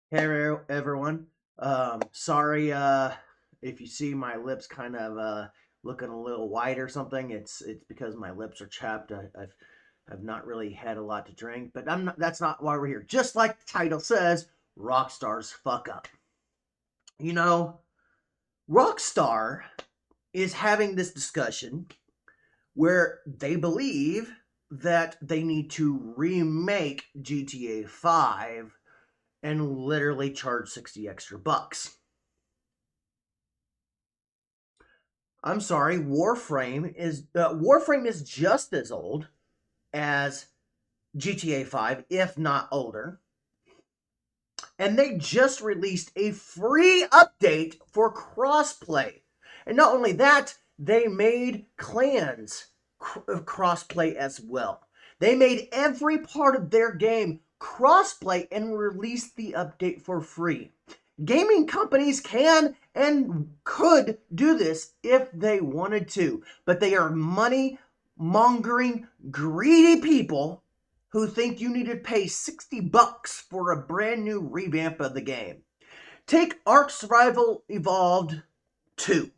Hey everyone. Sorry if you see my lips kind of looking a little white or something. It's because my lips are chapped. I've not really had a lot to drink, but that's not why we're here. Just like the title says, Rockstars fuck up. You know, Rockstar is having this discussion where they believe that they need to remake GTA 5 and literally charge 60 extra bucks. I'm sorry, Warframe is just as old as GTA 5, if not older. And they just released a free update for crossplay. And not only that, they made clans crossplay as well. They made every part of their game crossplay and released the update for free. Gaming companies can and could do this if they wanted to, but they are money mongering, greedy people who think you need to pay 60 bucks for a brand new revamp of the game. Take Ark Survival Evolved 2.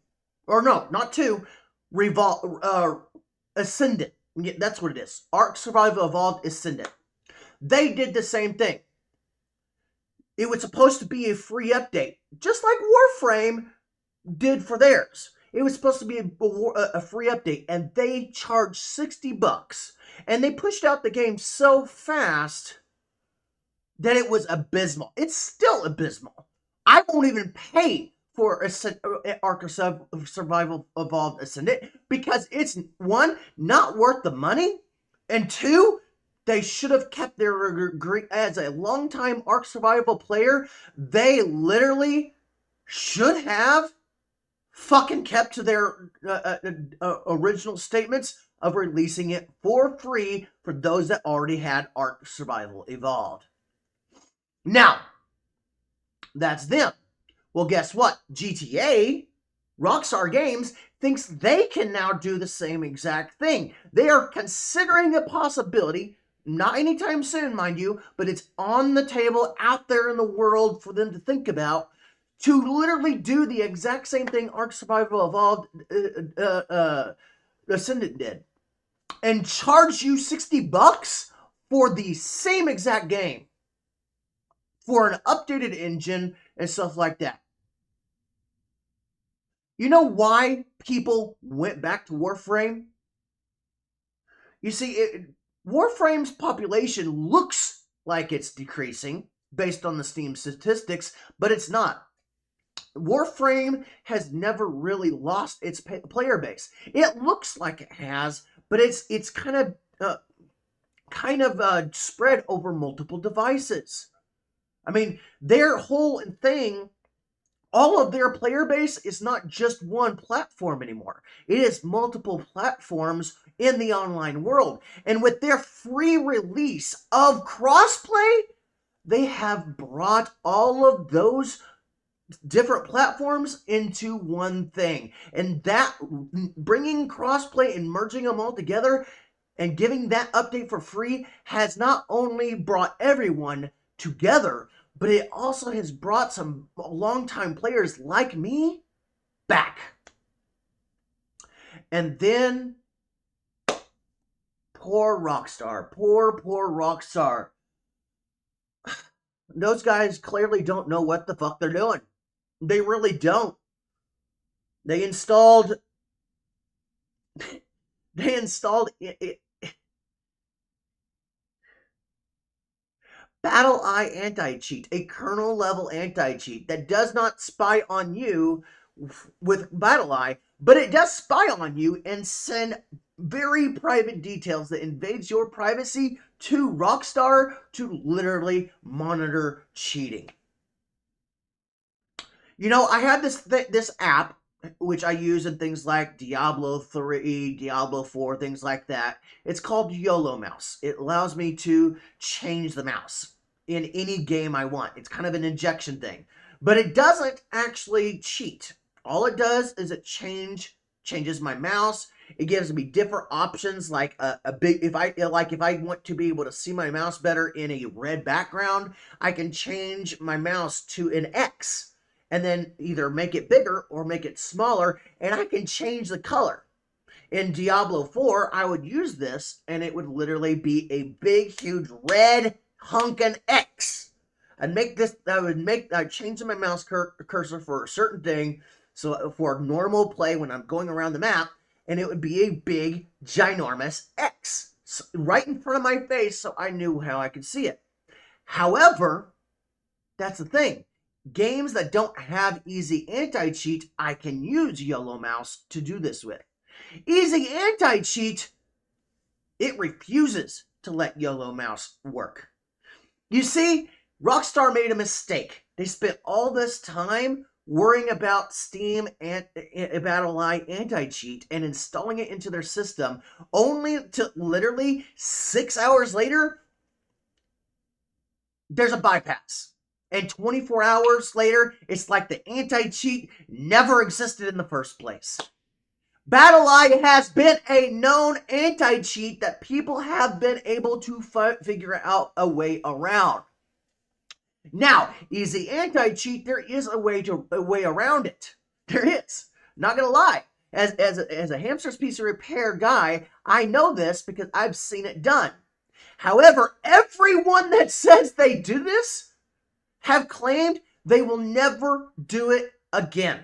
Or no, not 2. Ascendant. Yeah, that's what it is. Ark Survival Evolved Ascendant. They did the same thing. It was supposed to be a free update, just like Warframe did for theirs. It was supposed to be a free update, and they charged 60 bucks. And they pushed out the game so fast that it was abysmal. It's still abysmal. I won't even pay for Ark Survival Evolved Ascendant because it's, one, not worth the money, and two, they should have kept their, as a longtime Ark Survival player, they literally should have fucking kept to their original statements of releasing it for free for those that already had Ark Survival Evolved. Now, that's them. Well, guess what? GTA, RockStar Games, thinks they can now do the same exact thing. They are considering a possibility, not anytime soon, mind you, but it's on the table out there in the world for them to think about, to literally do the exact same thing Ark Survival Evolved Ascendant did. And charge you 60 bucks for the same exact game. For an updated engine and stuff like that. You know why people went back to Warframe? You see, Warframe's population looks like it's decreasing based on the Steam statistics, but it's not. Warframe has never really lost its player base. It looks like it has, but it's kind of spread over multiple devices. I mean, their whole thing, all of their player base is not just one platform anymore. It is multiple platforms in the online world. And with their free release of crossplay, they have brought all of those different platforms into one thing. And that, bringing crossplay and merging them all together and giving that update for free, has not only brought everyone together, but it also has brought some longtime players like me back. And then, poor Rockstar. Poor Rockstar. Those guys clearly don't know what the fuck they're doing. They really don't. They installed... They installed... Battle Eye anti-cheat, a kernel level anti-cheat that does not spy on you with Battle Eye, but it does spy on you and send very private details that invades your privacy to Rockstar to literally monitor cheating. You know, I had this app which I use in things like Diablo 3, Diablo 4, things like that. It's called YOLO Mouse. It allows me to change the mouse in any game I want. It's kind of an injection thing. But it doesn't actually cheat. All it does is it changes my mouse. It gives me different options, like a big, if I want to be able to see my mouse better in a red background, I can change my mouse to an X and then either make it bigger or make it smaller, and I can change the color. In Diablo 4, I would use this, and it would literally be a big, huge red honkin' X. I'd change my mouse cursor for a certain thing, so for normal play when I'm going around the map, and it would be a big, ginormous X right in front of my face, so I knew how I could see it. However, that's the thing. Games that don't have easy anti-cheat, I can use yellow mouse to do this with. Easy anti-cheat, it refuses to let yellow mouse work. You see, RockStar made a mistake. They spent all this time worrying about Steam and BattleEye anti-cheat and installing it into their system, only to literally 6 hours later, there's a bypass. And 24 hours later, it's like the anti-cheat never existed in the first place. BattleEye has been a known anti-cheat that people have been able to figure out a way around. Now, easy anti-cheat, there is a way around it. There is. Not gonna lie. As a hamster's piece of repair guy, I know this because I've seen it done. However, everyone that says they do this have claimed they will never do it again.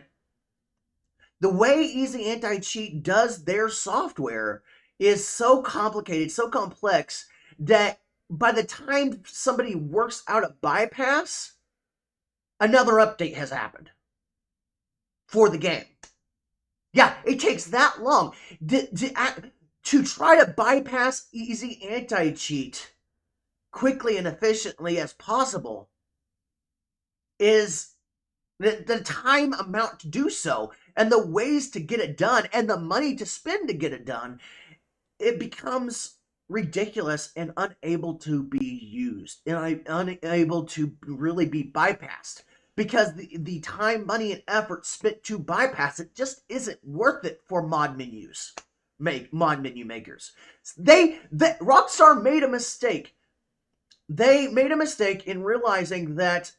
The way Easy Anti-Cheat does their software is so complicated, so complex, that by the time somebody works out a bypass, another update has happened for the game. Yeah, it takes that long. To try to bypass Easy Anti-Cheat quickly and efficiently as possible is the time amount to do so, and the ways to get it done, and the money to spend to get it done, it becomes ridiculous and unable to be used, and unable to really be bypassed. Because the time, money, and effort spent to bypass it just isn't worth it for mod menu makers. RockStar made a mistake. They made a mistake in realizing that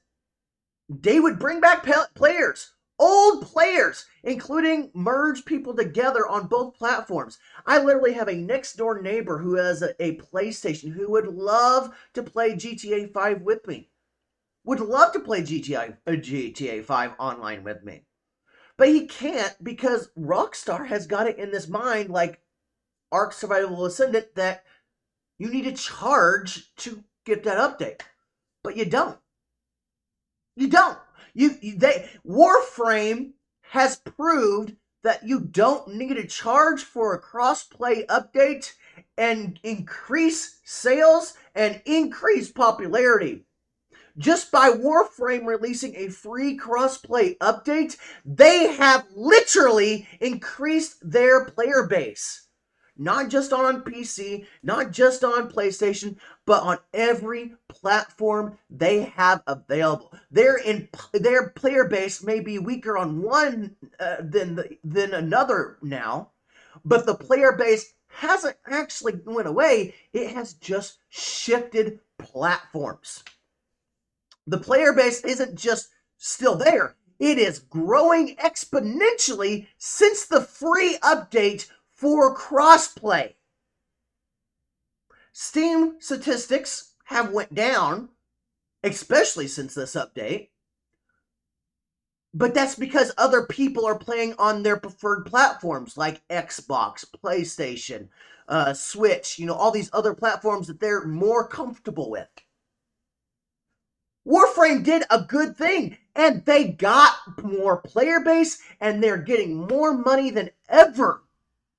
they would bring back players, old players, including merge people together on both platforms. I literally have a next door neighbor who has a PlayStation who would love to play GTA 5 with me. Would love to play GTA 5 online with me. But he can't because RockStar has got it in this mind, like Ark Survival Ascendant, that you need to charge to get that update. But you don't. You don't. Warframe has proved that you don't need to charge for a cross-play update and increase sales and increase popularity. Just by Warframe releasing a free cross-play update, they have literally increased their player base. Not just on PC, not just on PlayStation, but on every platform they have available. Their player base may be weaker on one than another now, but the player base hasn't actually went away. It has just shifted platforms. The player base isn't just still there. It is growing exponentially since the free update for crossplay. Steam statistics have went down, especially since this update. But that's because other people are playing on their preferred platforms like Xbox, PlayStation, Switch, all these other platforms that they're more comfortable with. Warframe did a good thing, and they got more player base, and they're getting more money than ever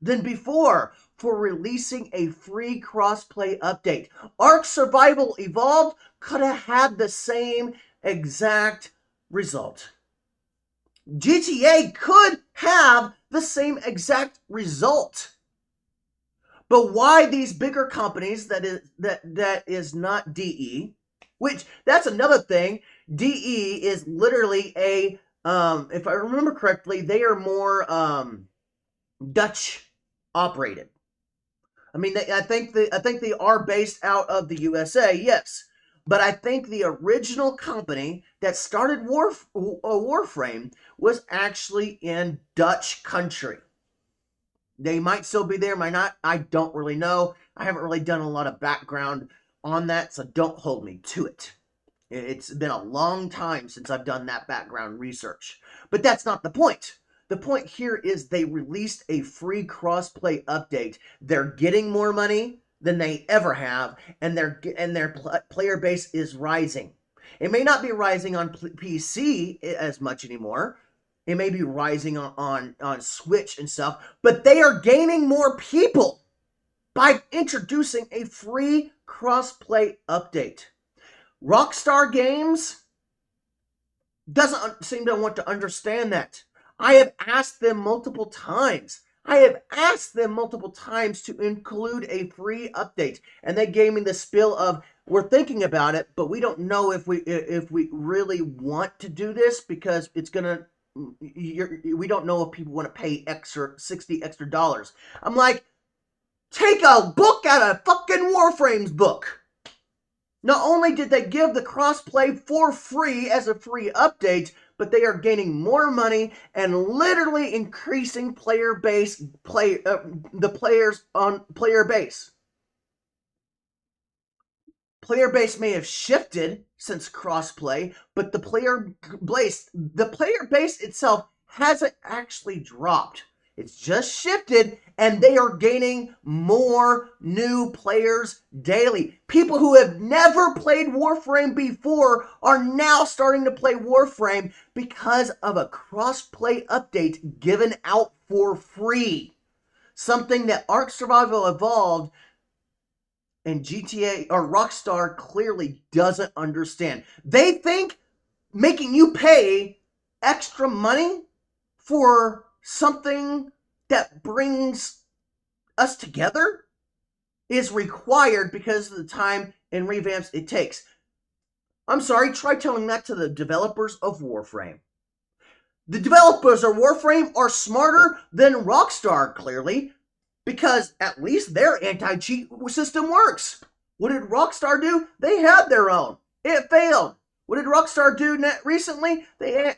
than before for releasing a free crossplay update. Ark Survival Evolved could have had the same exact result. GTA could have the same exact result. But why these bigger companies that is not DE, which that's another thing. DE is literally a if I remember correctly, they are more Dutch operated. I mean, I think they are based out of the USA, yes, but I think the original company that started Warframe was actually in Dutch country. They might still be there, might not. I don't really know. I haven't really done a lot of background on that, so don't hold me to it. It's been a long time since I've done that background research. But that's not the point. The point here is they released a free crossplay update. They're getting more money than they ever have, and their player base is rising. It may not be rising on PC as much anymore. It may be rising on Switch and stuff, but they are gaining more people by introducing a free crossplay update. Rockstar Games doesn't seem to want to understand that. I have asked them multiple times. To include a free update, and they gave me the spiel of, we're thinking about it, but we don't know if we really want to do this because it's gonna. We don't know if people want to pay extra $60 extra. I'm like, take a book out of fucking Warframe's book. Not only did they give the crossplay for free as a free update, but they are gaining more money and literally increasing the players on player base. Player base may have shifted since crossplay, but the player base itself hasn't actually dropped. It's just shifted, and they are gaining more new players daily. People who have never played Warframe before are now starting to play Warframe because of a cross-play update given out for free. Something that Ark Survival Evolved and GTA or Rockstar clearly doesn't understand. They think making you pay extra money for something that brings us together is required because of the time and revamps it takes. I'm sorry, try telling that to the developers of Warframe. The developers of Warframe are smarter than Rockstar, clearly, because at least their anti-cheat system works. What did Rockstar do? They had their own. It failed. What did Rockstar do recently? They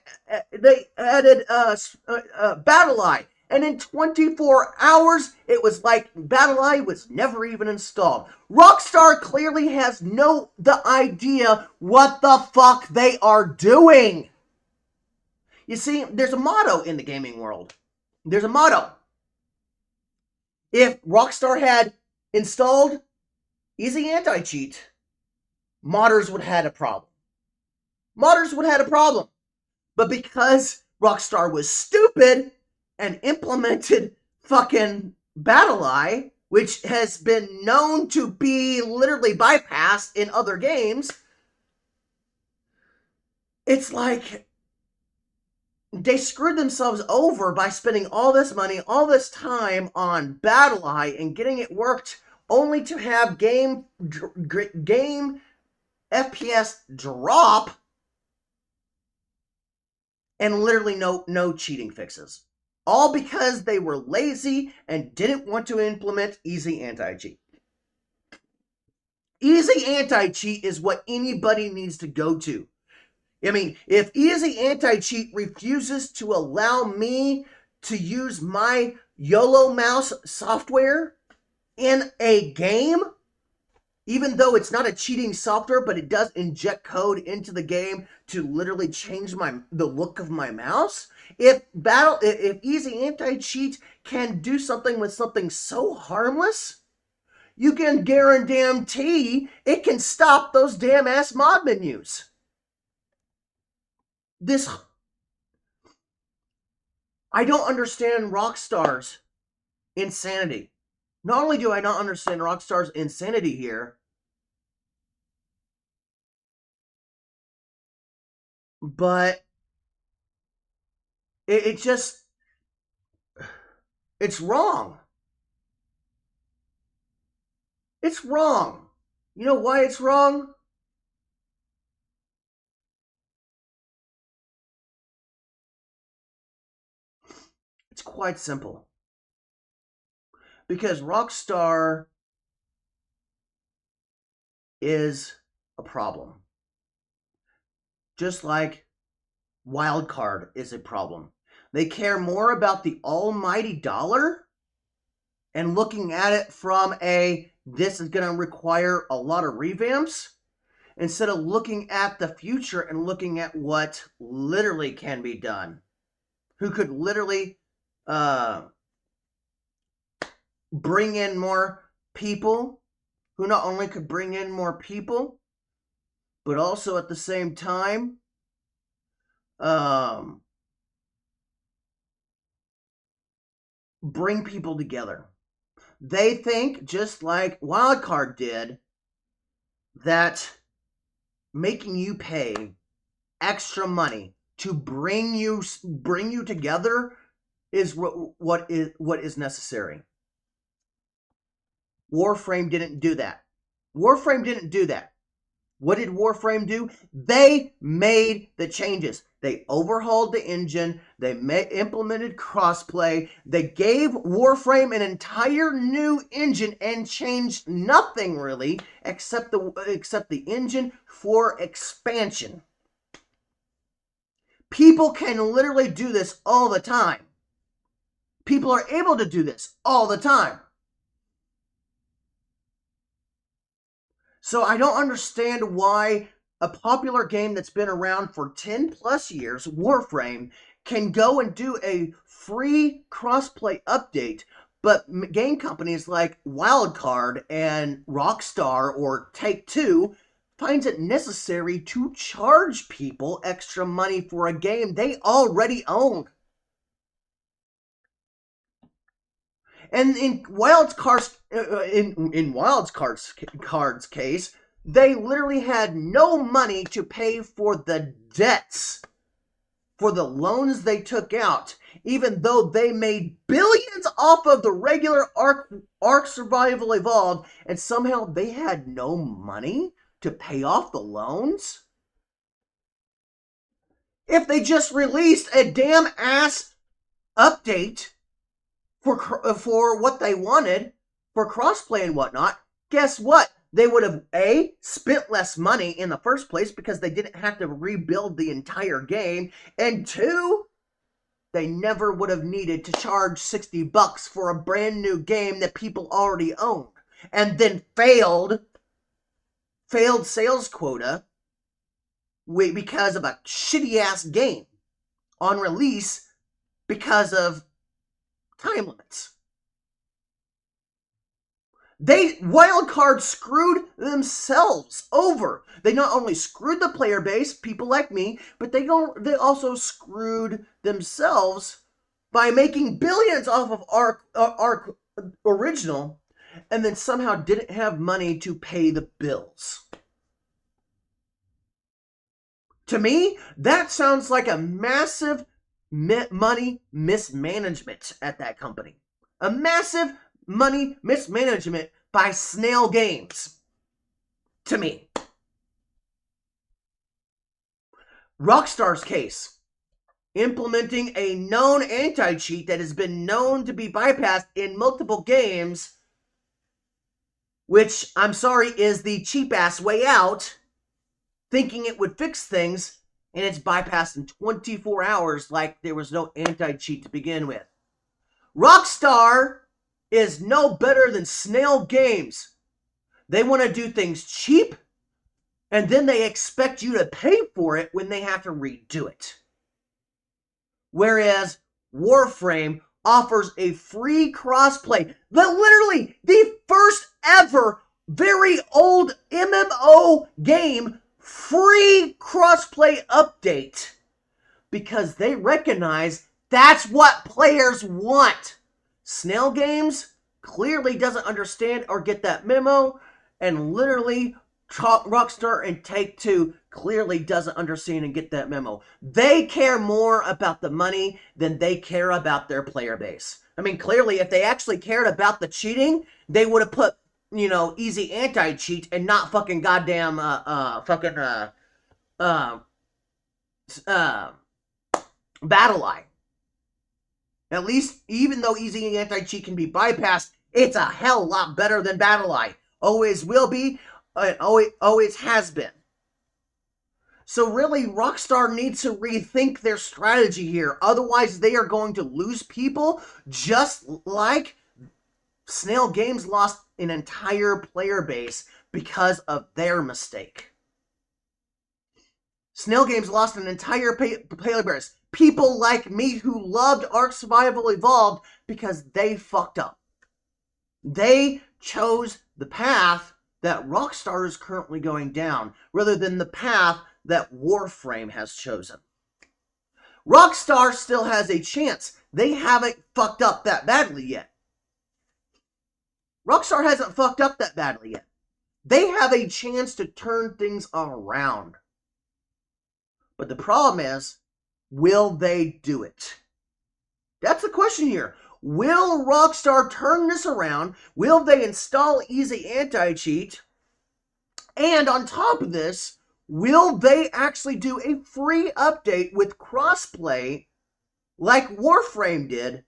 added BattleEye. And in 24 hours, it was like BattleEye was never even installed. Rockstar clearly has the idea what the fuck they are doing. You see, there's a motto in the gaming world. There's a motto. If Rockstar had installed Easy Anti-Cheat, modders would have had a problem. But because Rockstar was stupid and implemented fucking BattleEye, which has been known to be literally bypassed in other games, it's like they screwed themselves over by spending all this money, all this time on BattleEye and getting it worked, only to have game FPS drop and literally no cheating fixes. All because they were lazy and didn't want to implement Easy Anti-Cheat. Easy Anti-Cheat is what anybody needs to go to. I mean, if Easy Anti-Cheat refuses to allow me to use my YOLO mouse software in a game, even though it's not a cheating software, but it does inject code into the game to literally change the look of my mouse. If Easy Anti-Cheat can do something with something so harmless, you can guarantee it can stop those damn ass mod menus. I don't understand Rockstar's insanity. Not only do I not understand Rockstar's insanity here, but it just, it's wrong. It's wrong. You know why it's wrong? It's quite simple. Because RockStar is a problem. Just like Wildcard is a problem. They care more about the almighty dollar and looking at it from this is going to require a lot of revamps instead of looking at the future and looking at what literally can be done. Who could literally bring in more people, who not only could bring in more people, but also at the same time bring people together. They think, just like Wildcard did, that making you pay extra money to bring you together is what is necessary. Warframe didn't do that. Warframe didn't do that. What did Warframe do? They made the changes. They overhauled the engine. They implemented crossplay. They gave Warframe an entire new engine and changed nothing really except the engine for expansion. People can literally do this all the time. People are able to do this all the time. So I don't understand why a popular game that's been around for 10 plus years, Warframe, can go and do a free crossplay update, but game companies like Wildcard and RockStar or Take-Two finds it necessary to charge people extra money for a game they already own. And in Wildcard's case, they literally had no money to pay for the debts, for the loans they took out, even though they made billions off of the regular Ark Survival Evolved, and somehow they had no money to pay off the loans. If they just released a damn ass update for what they wanted, for crossplay and whatnot, guess what? They would have, A, spent less money in the first place because they didn't have to rebuild the entire game, and 2, they never would have needed to charge $60 for a brand new game that people already owned, and then failed sales quota because of a shitty-ass game on release because of time limits. Wildcard screwed themselves over. They not only screwed the player base, people like me, but they also screwed themselves by making billions off of Ark Original, and then somehow didn't have money to pay the bills. To me, that sounds like a massive money mismanagement at that company. A massive money mismanagement by Snail Games. To me. RockStar's case. Implementing a known anti-cheat that has been known to be bypassed in multiple games, which, I'm sorry, is the cheap-ass way out, thinking it would fix things, and it's bypassed in 24 hours like there was no anti-cheat to begin with. RockStar is no better than Snail Games. They want to do things cheap, and then they expect you to pay for it when they have to redo it. Whereas Warframe offers a free crossplay. Literally, the first ever very old MMO game free crossplay update. Because they recognize that's what players want. Snail Games clearly doesn't understand or get that memo, and literally RockStar and Take-Two clearly doesn't understand and get that memo. They care more about the money than they care about their player base. I mean, clearly, if they actually cared about the cheating, they would have put, easy anti-cheat and not fucking goddamn, Battle Eye. At least, even though easy anti-cheat can be bypassed, It's a hell lot better than BattleEye. Always will be, and always has been. So really, Rockstar needs to rethink their strategy here. Otherwise, they are going to lose people, just like Snail Games lost an entire player base because of their mistake. Snail Games lost an entire player base. People like me who loved Ark Survival Evolved because they fucked up. They chose the path that Rockstar is currently going down, rather than the path that Warframe has chosen. Rockstar still has a chance. They haven't fucked up that badly yet. Rockstar hasn't fucked up that badly yet. They have a chance to turn things around. But the problem is, will they do it? That's the question here. Will Rockstar turn this around? Will they install easy anti-cheat? And on top of this, will they actually do a free update with crossplay like Warframe did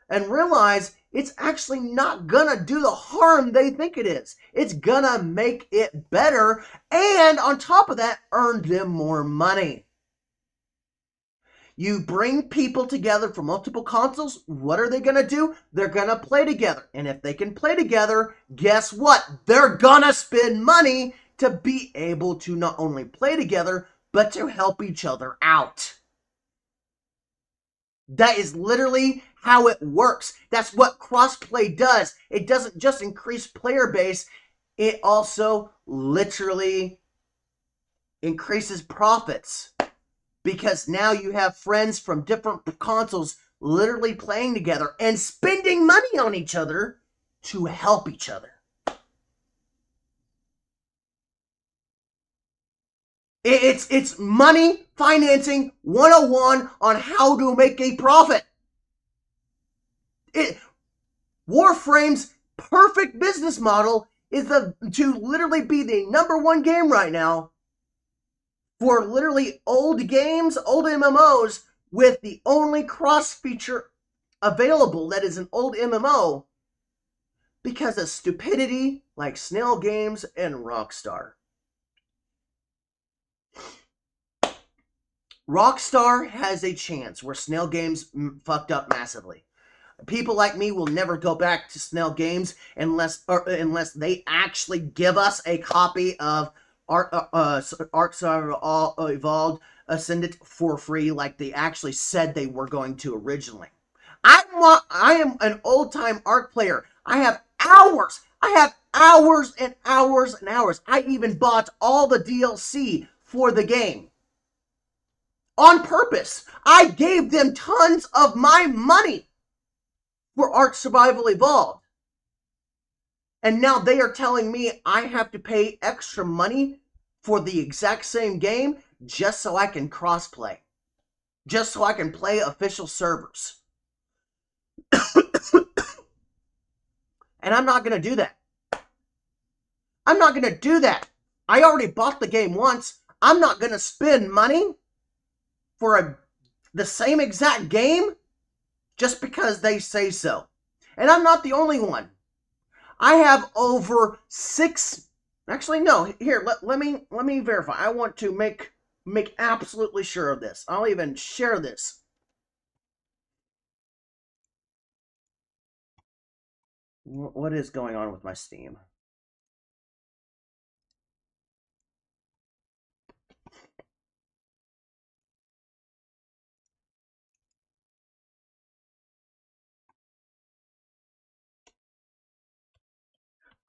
and realize it's actually not gonna do the harm they think it is? It's gonna make it better, and on top of that, earn them more money. You bring people together from multiple consoles, what are they going to do? They're going to play together. And if they can play together, guess what? They're going to spend money to be able to not only play together, but to help each other out. That is literally how it works. That's what crossplay does. It doesn't just increase player base, it also literally increases profits. Because now you have friends from different consoles literally playing together and spending money on each other to help each other. It's money financing 101 on how to make a profit. Warframe's perfect business model is to literally be the #1 game right now for literally old games, old MMOs, with the only cross feature available that is an old MMO because of stupidity like Snail Games and RockStar. RockStar has a chance where Snail Games fucked up massively. People like me will never go back to Snail Games unless they actually give us a copy of Ark Survival Evolved Ascendant for free, like they actually said they were going to originally. I am an old-time Ark player. I have hours and hours and hours. I even bought all the DLC for the game. On purpose. I gave them tons of my money for Ark Survival Evolved. And now they are telling me I have to pay extra money for the exact same game just so I can crossplay. Just so I can play official servers. And I'm not going to do that. I'm not going to do that. I already bought the game once. I'm not going to spend money for the same exact game just because they say so. And I'm not the only one. I have over 6... Actually, no. Here, let me verify. I want to make absolutely sure of this. I'll even share this. What is going on with my Steam?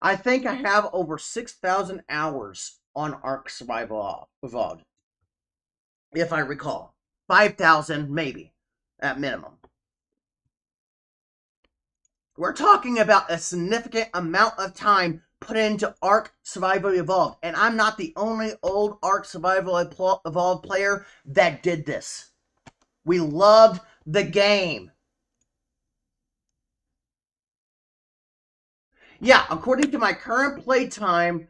I think I have over 6,000 hours on Ark Survival Evolved. If I recall. 5,000 maybe, at minimum. We're talking about a significant amount of time put into Ark Survival Evolved. And I'm not the only old Ark Survival Evolved player that did this. We loved the game. Yeah, according to my current playtime,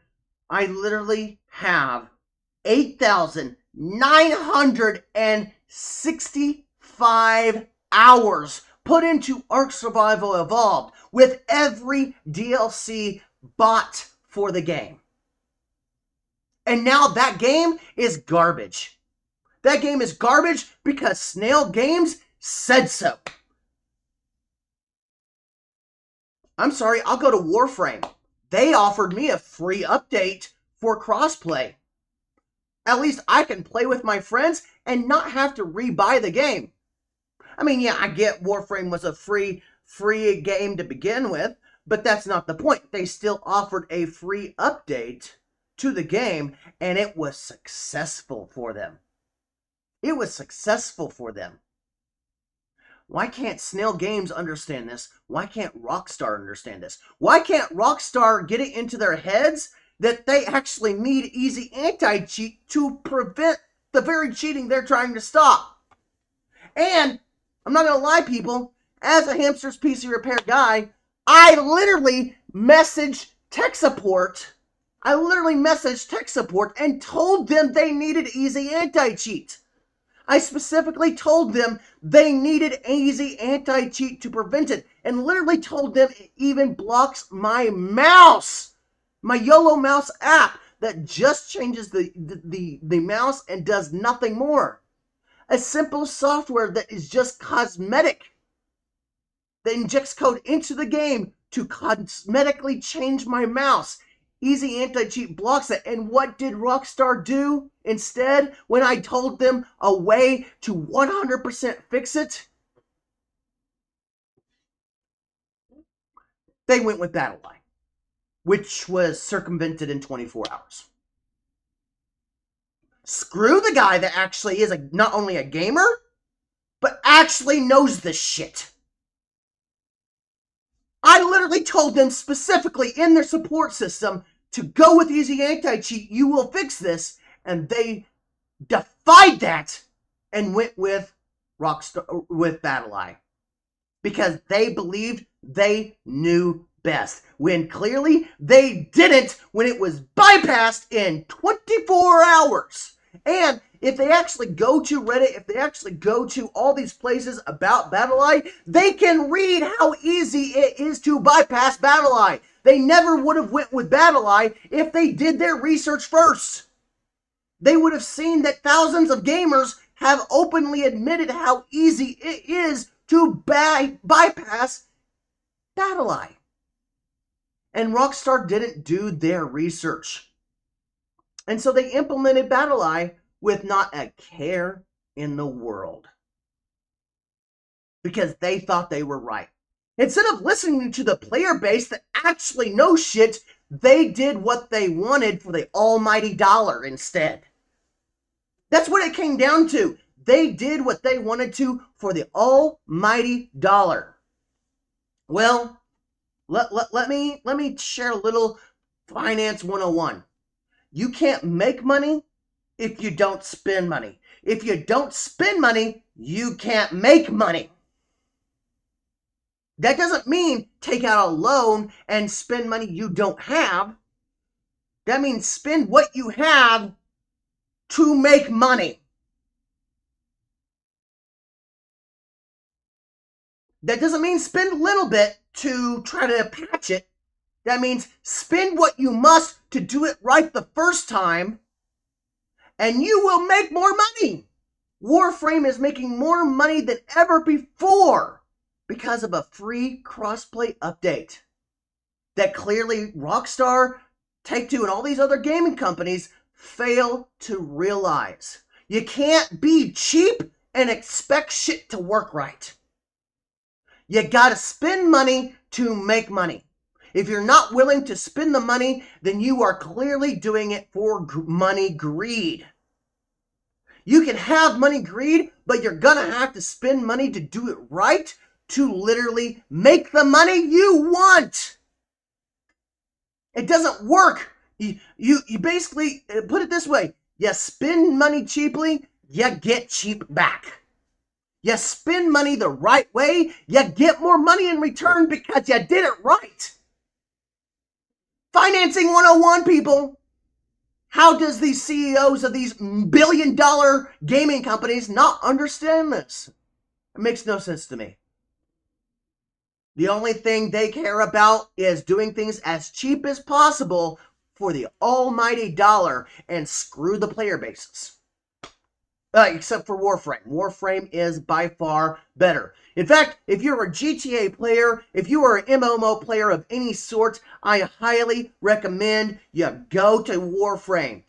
I literally have 8,965 hours put into Ark Survival Evolved with every DLC bought for the game. And now that game is garbage. That game is garbage because Snail Games said so. I'm sorry, I'll go to Warframe. They offered me a free update for crossplay. At least I can play with my friends and not have to rebuy the game. I mean, yeah, I get Warframe was a free game to begin with, but that's not the point. They still offered a free update to the game, and it was successful for them. It was successful for them. Why can't Snail Games understand this? Why can't RockStar understand this? Why can't RockStar get it into their heads that they actually need easy anti-cheat to prevent the very cheating they're trying to stop? And I'm not going to lie, people, as a Hamster's PC repair guy, I literally messaged tech support. And told them they needed easy anti-cheat. I specifically told them they needed easy anti-cheat to prevent it, and literally told them it even blocks my mouse, my YOLO mouse app that just changes the mouse and does nothing more. A simple software that is just cosmetic, that injects code into the game to cosmetically change my mouse. Easy anti-cheat blocks it. And what did RockStar do instead when I told them a way to 100% fix it? They went with BattleEye, which was circumvented in 24 hours. Screw the guy that actually is not only a gamer, but actually knows the shit. I literally told them specifically in their support system to go with easy anti-cheat. You will fix this. And they defied that and went with RockStar, with BattleEye, because they believed they knew best, when clearly they didn't, when it was bypassed in 24 hours. And if they actually go to Reddit, if they actually go to all these places about BattleEye, they can read how easy it is to bypass BattleEye. They never would have went with BattleEye if they did their research first. They would have seen that thousands of gamers have openly admitted how easy it is to bypass BattleEye. And RockStar didn't do their research. And so they implemented BattleEye with not a care in the world, because they thought they were right. Instead of listening to the player base that actually knows shit, they did what they wanted for the almighty dollar instead. That's what it came down to. They did what they wanted to for the almighty dollar. Well, let me share a little Finance 101. You can't make money if you don't spend money. If you don't spend money, you can't make money. That doesn't mean take out a loan and spend money you don't have. That means spend what you have to make money. That doesn't mean spend a little bit to try to patch it. That means spend what you must to do it right the first time, and you will make more money. Warframe is making more money than ever before because of a free crossplay update that clearly RockStar, Take-Two, and all these other gaming companies fail to realize. You can't be cheap and expect shit to work right. You gotta spend money to make money. If you're not willing to spend the money, then you are clearly doing it for money greed. You can have money greed, but you're gonna have to spend money to do it right, to literally make the money you want. It doesn't work. You basically, put it this way, you spend money cheaply, you get cheap back. You spend money the right way, you get more money in return because you did it right. Financing 101, people. How does these CEOs of these billion-dollar gaming companies not understand this? It makes no sense to me. The only thing they care about is doing things as cheap as possible for the almighty dollar and screw the player bases. Except for Warframe. Warframe is by far better. In fact, if you're a GTA player, if you are an MMO player of any sort, I highly recommend you go to Warframe.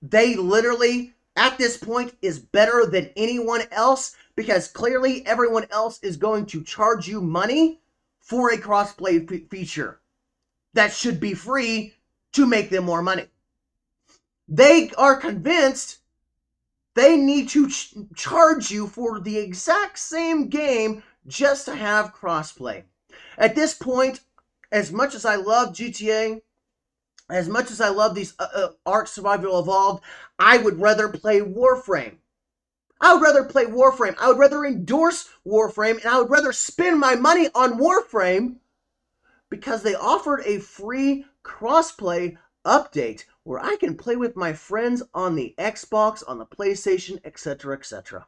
They literally, at this point, is better than anyone else because clearly everyone else is going to charge you money for a crossplay feature that should be free to make them more money. They are convinced they need to charge you for the exact same game just to have crossplay. At this point, as much as I love GTA, as much as I love these Ark Survival Evolved, I would rather play Warframe. I would rather play Warframe. I would rather endorse Warframe, and I would rather spend my money on Warframe because they offered a free crossplay update where I can play with my friends on the Xbox, on the PlayStation, etc., etc.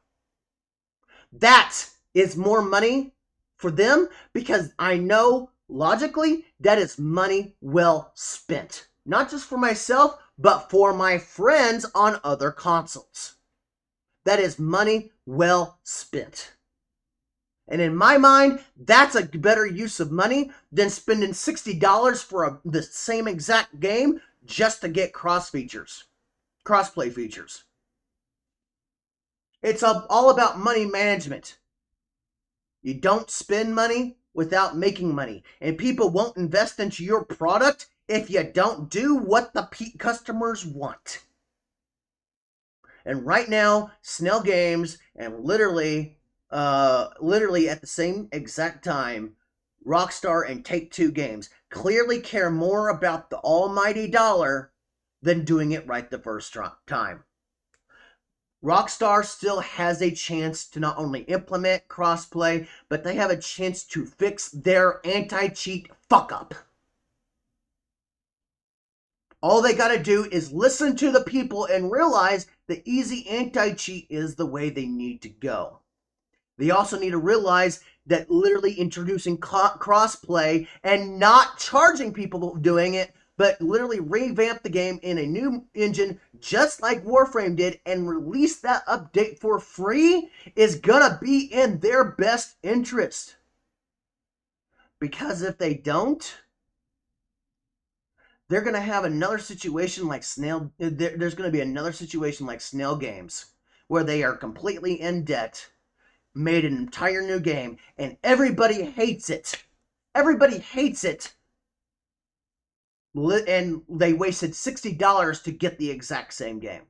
That is more money for them because I know logically that is money well spent. Not just for myself, but for my friends on other consoles. That is money well spent. And in my mind, that's a better use of money than spending $60 for the same exact game just to get crossplay features. It's all about money management. You don't spend money without making money. And people won't invest into your product if you don't do what the customers want. And right now, Snail Games and literally at the same exact time, RockStar and Take-Two Games clearly care more about the almighty dollar than doing it right the first time. RockStar still has a chance to not only implement crossplay, but they have a chance to fix their anti-cheat fuck-up. All they got to do is listen to the people and realize that easy anti-cheat is the way they need to go. They also need to realize that literally introducing crossplay and not charging people doing it, but literally revamp the game in a new engine just like Warframe did and release that update for free is gonna be in their best interest. Because if they don't, they're going to have another situation like Snail. There's going to be another situation like Snail Games where they are completely in debt, made an entire new game, and everybody hates it. Everybody hates it. And they wasted $60 to get the exact same game.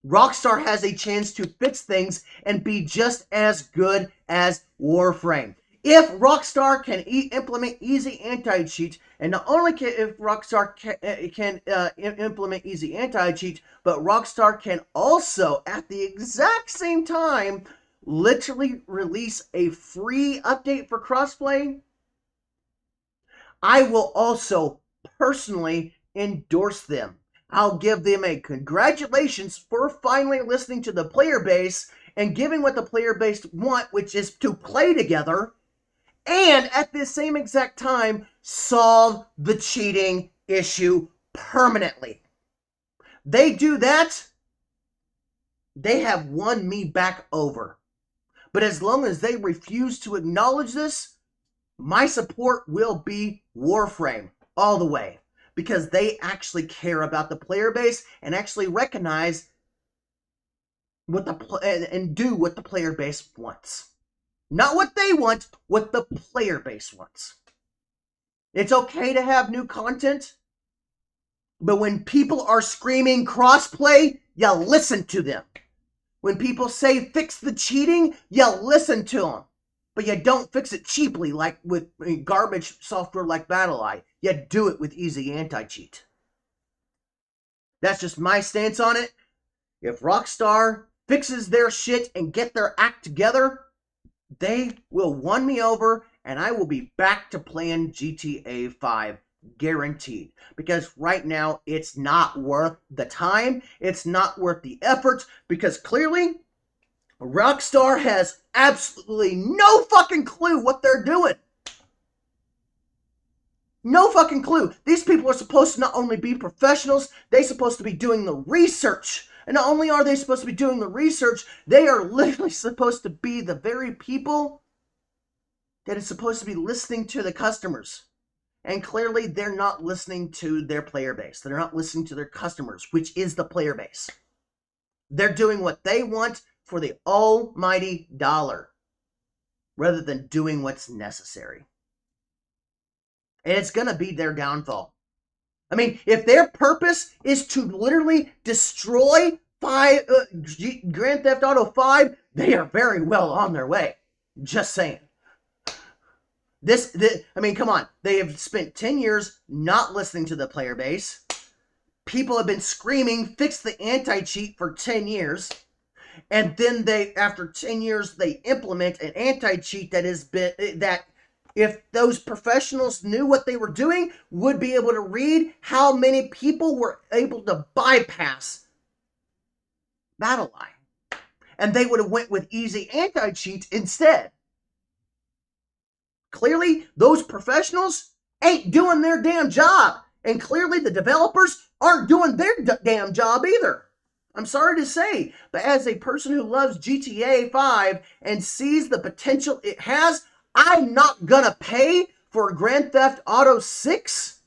RockStar has a chance to fix things and be just as good as Warframe. If RockStar can implement easy anti-cheat, and not only can if RockStar can implement easy anti-cheat, but RockStar can also, at the exact same time, literally release a free update for crossplay, I will also personally endorse them. I'll give them a congratulations for finally listening to the player base and giving what the player base want, which is to play together, and at the same exact time, solve the cheating issue permanently. They do that, they have won me back over. But as long as they refuse to acknowledge this, my support will be Warframe all the way. Because they actually care about the player base and actually recognize what and do what the player base wants. Not what they want, what the player base wants. It's okay to have new content, but when people are screaming crossplay, you listen to them. When people say fix the cheating, you listen to them. But you don't fix it cheaply like with garbage software like BattleEye. You do it with easy anti-cheat. That's just my stance on it. If RockStar fixes their shit and get their act together, they will win me over and I will be back to playing GTA 5. Guaranteed. Because right now, it's not worth the time. It's not worth the effort. Because clearly, Rockstar has absolutely no fucking clue what they're doing. No fucking clue. These people are supposed to not only be professionals, they're supposed to be doing the research. And not only are they supposed to be doing the research, they are literally supposed to be the very people that is supposed to be listening to the customers. And clearly, they're not listening to their player base. They're not listening to their customers, which is the player base. They're doing what they want for the almighty dollar, rather than doing what's necessary. And it's going to be their downfall. I mean, if their purpose is to literally destroy Grand Theft Auto 5, they are very well on their way. Just saying. I mean, come on. They have spent 10 years not listening to the player base. People have been screaming, fix the anti-cheat for 10 years. And then after 10 years, they implement an anti-cheat that if those professionals knew what they were doing, would be able to read how many people were able to bypass Battle Line. And they would have went with easy anti-cheat instead. Clearly, those professionals ain't doing their damn job. And clearly, the developers aren't doing their damn job either. I'm sorry to say, but as a person who loves GTA 5 and sees the potential it has, I'm not gonna pay for Grand Theft Auto 6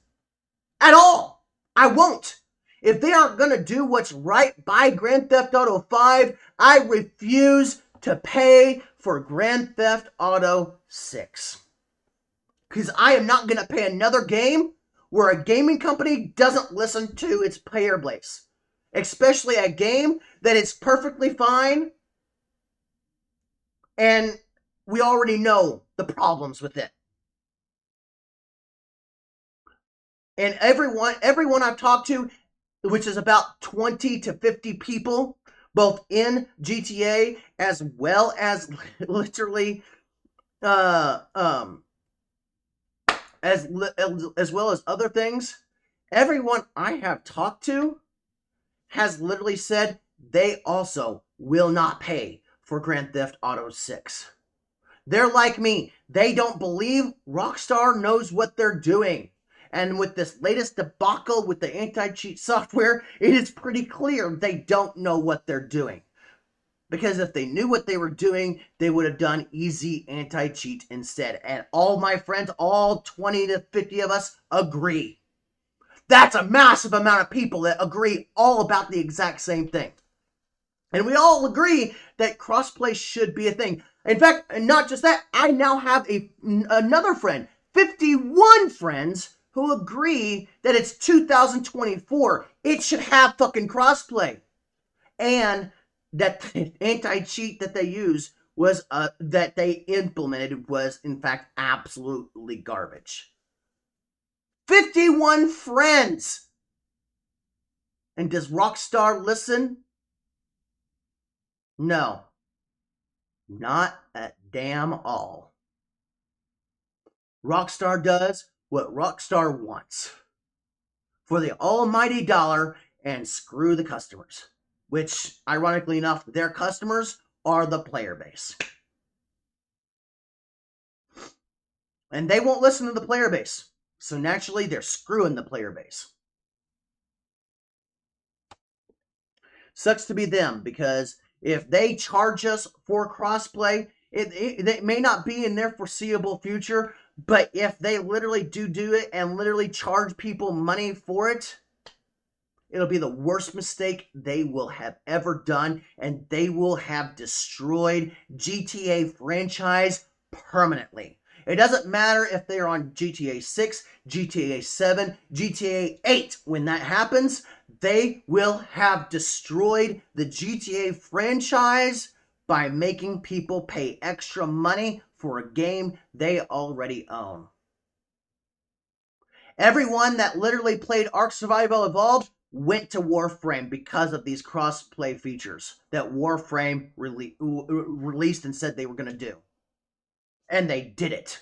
at all. I won't. If they aren't gonna do what's right by Grand Theft Auto 5, I refuse to pay for Grand Theft Auto 6. Because I am not gonna pay another game where a gaming company doesn't listen to its player base. Especially a game that is perfectly fine, and we already know the problems with it. And everyone I've talked to, which is about 20 to 50 people, both in GTA as well as literally as well as other things, everyone I have talked to has literally said they also will not pay for Grand Theft Auto 6. They're like me. They don't believe RockStar knows what they're doing. And with this latest debacle with the anti-cheat software, it is pretty clear they don't know what they're doing. Because if they knew what they were doing, they would have done easy anti-cheat instead. And all my friends, all 20 to 50 of us, agree. That's a massive amount of people that agree all about the exact same thing. And we all agree that crossplay should be a thing. In fact, not just that, I now have another friend, 51 friends, who agree that it's 2024. It should have fucking crossplay. And that the anti-cheat that they use was, that they implemented was, in fact, absolutely garbage. 51 friends! And does RockStar listen? No. Not at damn all. RockStar does what RockStar wants. For the almighty dollar, and screw the customers. Which, ironically enough, their customers are the player base. And they won't listen to the player base. So naturally, they're screwing the player base. Sucks to be them, because if they charge us for crossplay, it may not be in their foreseeable future, but if they literally do it and literally charge people money for it, it'll be the worst mistake they will have ever done, and they will have destroyed GTA franchise permanently. It doesn't matter if they're on GTA 6, GTA 7, GTA 8. When that happens, they will have destroyed the GTA franchise by making people pay extra money for a game they already own. Everyone that literally played Ark Survival Evolved went to Warframe because of these cross-play features that Warframe released and said they were going to do. And they did it.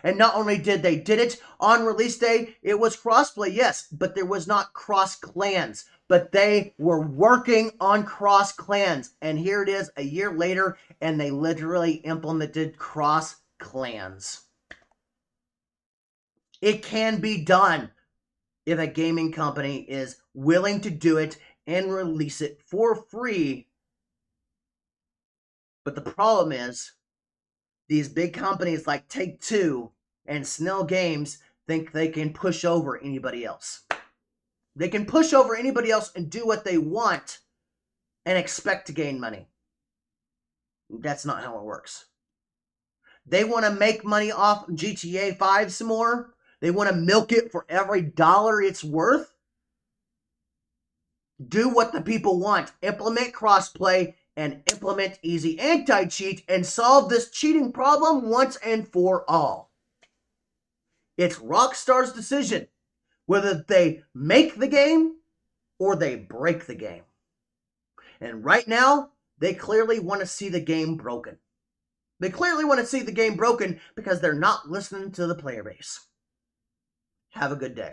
And not only did they did it, on release day, it was crossplay, yes, but there was not cross-clans. but they were working on cross clans. And here it is a year later, and they literally implemented cross clans. It can be done if a gaming company is willing to do it and release it for free. But the problem is, these big companies like Take-Two and Snail Games think they can push over anybody else. They can push over anybody else and do what they want and expect to gain money. That's not how it works. They want to make money off GTA 5 some more. They want to milk it for every dollar it's worth. Do what the people want. Implement crossplay and implement easy anti-cheat and solve this cheating problem once and for all. It's RockStar's decision whether they make the game or they break the game. And right now, they clearly want to see the game broken. They clearly want to see the game broken because they're not listening to the player base. Have a good day.